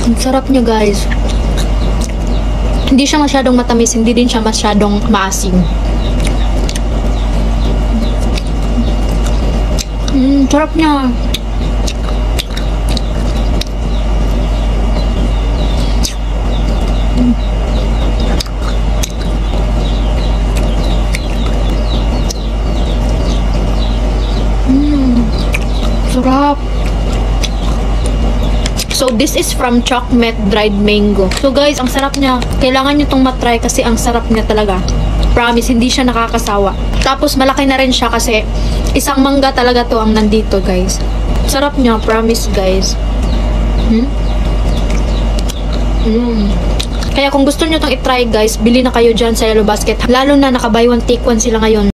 Ang sarap niya, guys. Hindi siya masyadong matamis, hindi din siya masyadong maasim. Sarap niya. Sarap. So, this is from Chokmet Dried Mango. So, guys, ang sarap niya. Kailangan nyo itong matry kasi ang sarap niya talaga. Promise, hindi siya nakakasawa. Tapos, malaki na rin siya kasi isang mangga talaga to ang nandito, guys. Sarap niya, promise, guys. Kaya kung gusto nyo itong itry, guys, bili na kayo dyan sa Yellow Basket. Lalo na naka buy one take one sila ngayon.